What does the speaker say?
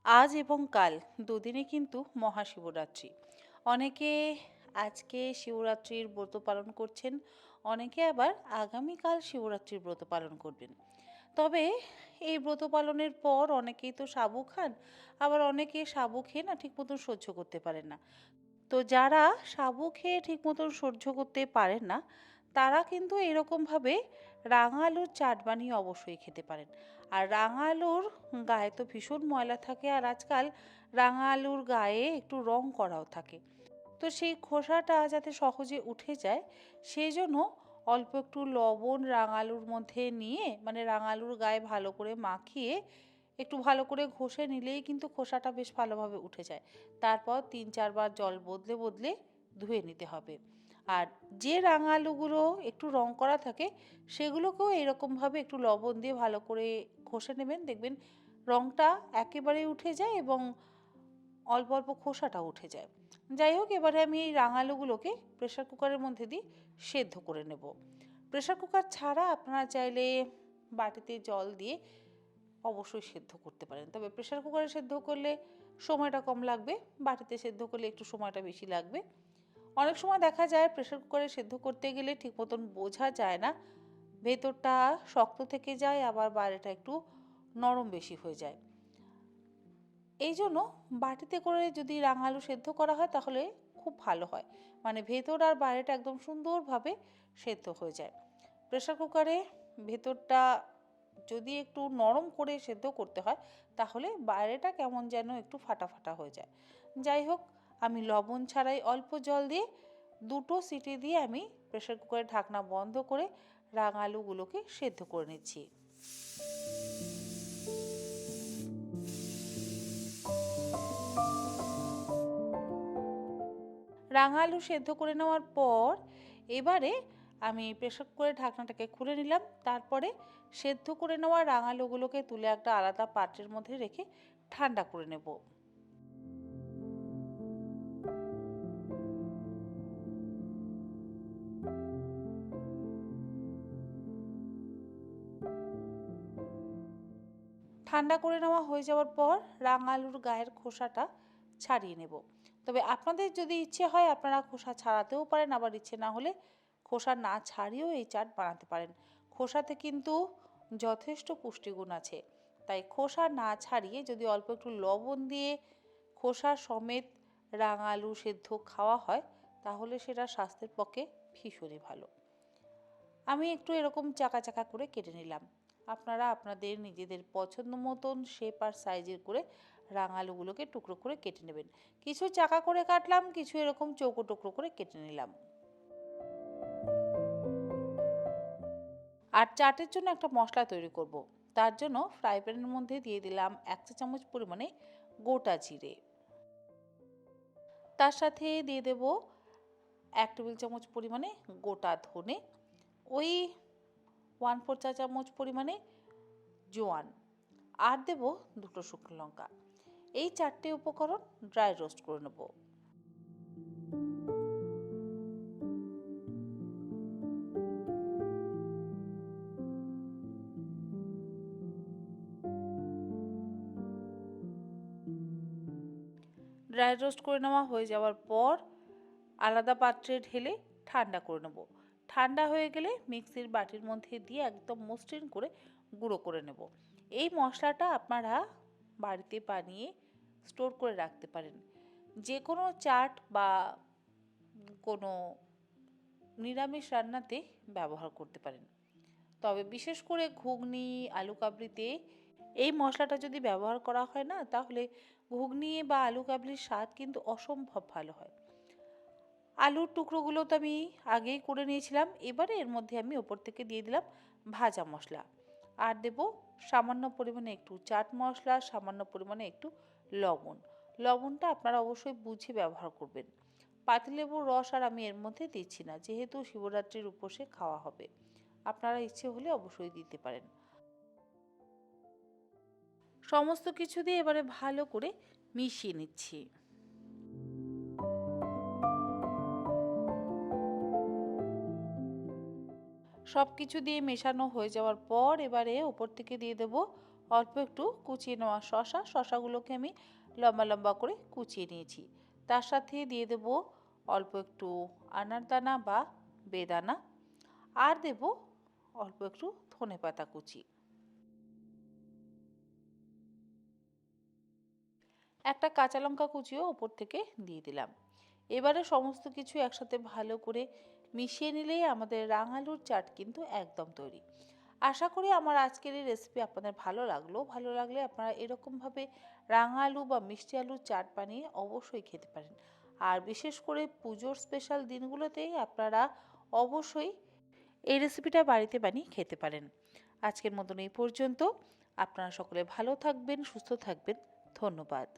আজ এবং কাল দুদিনই কিন্তু মহাশিবরাত্রি। অনেকে আজকে শিবরাত্রির ব্রত পালন করছেন, অনেকে আবার আগামীকাল শিবরাত্রির ব্রত পালন করবেন। তবে এই ব্রত পালনের পর অনেকেই তো সাবু খান, আবার অনেকে সাবু খেয়ে না ঠিক মতন সহ্য করতে পারেন না। তো যারা সাবু খেয়ে ঠিক মতন সহ্য করতে পারেন না, তারা কিন্তু এরকমভাবে রাঙা আলুর চাট বানিয়ে অবশ্যই খেতে পারেন। আর রাঙা আলুর গায়ে তো ভীষণ ময়লা থাকে, আর আজকাল রাঙা আলুর গায়ে একটু রং করাও থাকে। তো সেই খোসাটা যাতে সহজে উঠে যায়, সেই জন্য অল্প একটু লবণ রাঙালুর মধ্যে নিয়ে, মানে রাঙালুর গায়ে ভালো করে মাখিয়ে একটু ভালো করে ঘষে নিলেই কিন্তু খোসাটা বেশ ভালোভাবে উঠে যায়। তারপর ৩-৪ বার জল বদলে বদলে ধুয়ে নিতে হবে। আর যে রাঙা আলুগুলো একটু রং করা থাকে, সেগুলোকেও এরকমভাবে একটু লবণ দিয়ে ভালো করে ঘষে নেবেন, দেখবেন রংটা একেবারেই উঠে যায় এবং অল্প অল্প খোসাটা উঠে যায়। যাই হোক, এবারে আমি এই রাঙালুগুলোকে প্রেসার কুকারের মধ্যে দিয়ে সেদ্ধ করে নেব। প্রেসার কুকার ছাড়া আপনারা চাইলে বাটিতে জল দিয়ে অবশ্যই সেদ্ধ করতে পারেন, তবে প্রেসার কুকারে সেদ্ধ করলে সময়টা কম লাগবে, বাটিতে সেদ্ধ করলে একটু সময়টা বেশি লাগবে। অনেক সময় দেখা যায় প্রেসার কুকারে সেদ্ধ করতে গেলে ঠিক মতন বোঝা যায় না, ভেতরটা শক্ত থেকে যায়, আবার বাইরেটা একটু নরম বেশি হয়ে যায়। এই জন্য বাটিতে করে যদি রাঙালু সেদ্ধ করা হয় তাহলে খুব ভালো হয়, মানে ভেতর আর বাইরেটা একদম সুন্দরভাবে সেদ্ধ হয়ে যায়। প্রেসার কুকারে ভেতরটা যদি একটু নরম করে সেদ্ধ করতে হয়, তাহলে বাইরেটা কেমন যেন একটু ফাটা ফাটা হয়ে যায়। যাই হোক, আমি লবণ ছাড়াই অল্প জল দিয়ে 2টো সিটি দিয়ে আমি প্রেসার কুকারের ঢাকনা বন্ধ করে রাঙালুগুলোকে সেদ্ধ করে নিচ্ছি। রাঙা আলু সেদ্ধ করে নেওয়ার পর এবারে আমি প্রেসার কুকারের ঢাকনাটাকে খুলে নিলাম। তারপরে সেদ্ধ করে নেওয়া রাঙা আলুগুলোকে তুলে একটা আলাদা পাত্রের মধ্যে রেখে ঠান্ডা করে নেব। ঠান্ডা করে নেওয়া হয়ে যাওয়ার পর রাঙা আলুর গায়ের খোসাটা ছাড়িয়ে নেব। তবে আপনাদের যদি ইচ্ছে হয় আপনারা খোসা ছাড়াতেও পারেন, আবার ইচ্ছে না হলে খোসা না ছাড়িয়েও এই চাট বানাতে পারেন। খোসাতে কিন্তু যথেষ্ট পুষ্টিগুণ আছে, তাই খোসা না ছাড়িয়ে যদি অল্প একটু লবণ দিয়ে খোসা সমেত রাঙা আলু সেদ্ধ খাওয়া হয়, তাহলে সেটা স্বাস্থ্যের পক্ষে ভীষণই ভালো। আমি একটু এরকম চাকা চাকা করে কেটে নিলাম। আপনারা আপনাদের নিজেদের পছন্দ মতন শেপ আর সাইজের করে রাঙালুগুলোকে টুকরো করে কেটে নেবেন। কিছু চাকা করে কাটলাম, কিছু এরকম চৌকো টুকরো করে কেটে নিলাম। আর চাটের জন্য একটা মশলা তৈরি করব। তার জন্য ফ্রাই প্যানের মধ্যে দিয়ে দিলাম 1 চা চামচ পরিমাণে গোটা জিরে। তার সাথে দিয়ে দেব 1 টেবিল চামচ পরিমাণে গোটা ধনে, ওই 1/4 চা চামচ পরিমাণে জোয়ান, আর দেব 2টো শুকনো লঙ্কা। এই 4টে উপকরণ ড্রাই রোস্ট করে নেব। ড্রাই রোস্ট করে নেওয়া হয়ে যাওয়ার পর আলাদা পাত্রে ঢেলে ঠান্ডা করে নেব। ঠান্ডা হয়ে গেলে মিক্সির বাটির মধ্যে দিয়ে একদম মসৃণ করে গুঁড়ো করে নেব। এই মশলাটা আপনারা বাড়িতে বানিয়ে স্টোর করে রাখতে পারেন, যে কোনো চাট বা কোনো নিরামিষ রান্নাতে ব্যবহার করতে পারেন। তবে বিশেষ করে ঘুগনি, আলু কাবলিতে এই মশলাটা যদি ব্যবহার করা হয় না, তাহলে ঘুগনি বা আলু কাবলির স্বাদ কিন্তু অসম্ভব ভালো হয়। আলুর টুকরোগুলো তো আমি আগেই করে নিয়েছিলাম, এবারে এর মধ্যে আমি ওপর থেকে দিয়ে দিলাম ভাজা মশলা, আর দেব সামান্য পরিমাণে একটু চাট মশলা, সামান্য পরিমাণে একটু লবণ। লবণটা আপনারা অবশ্যই বুঝে ব্যবহার করবেন। পাতিলেবুর রস আর আমি এর মধ্যে দিচ্ছি না, যেহেতু শিবরাত্রির উপোসে খাওয়া হবে। আপনারা ইচ্ছে হলে অবশ্যই দিতে পারেন। সমস্ত কিছু দিয়ে এবারে ভালো করে মিশিয়ে নিচ্ছি। সব কিছু দিয়ে মেশানো হয়ে যাওয়ার পর এবারে ওপর থেকে দিয়ে দেব অল্প একটু কুচিয়ে নেওয়া শশাগুলোকে আমি লম্বা লম্বা করে কুচিয়ে নিয়েছি। তার সাথে দিয়ে দেব অল্প একটু আনারদানা বা বেদানা, আর দেব অল্প একটু ধনেপাতা কুচি। একটা কাঁচা লঙ্কা কুচিও ওপর থেকে দিয়ে দিলাম। এবারে সমস্ত কিছু একসাথে ভালো করে মিশিয়ে নিলেই আমাদের রাঙালুর চাট কিন্তু একদম তৈরি। আশা করি আমার আজকের এই রেসিপি আপনাদের ভালো লাগলে আপনারা এরকমভাবে রাঙা আলু বা মিষ্টি আলুর চাট বানিয়ে অবশ্যই খেতে পারেন। আর বিশেষ করে পুজোর স্পেশাল দিনগুলোতেই আপনারা অবশ্যই এই রেসিপিটা বাড়িতে বানিয়ে খেতে পারেন। আজকের মতন এই পর্যন্ত। আপনারা সকলে ভালো থাকবেন, সুস্থ থাকবেন। ধন্যবাদ।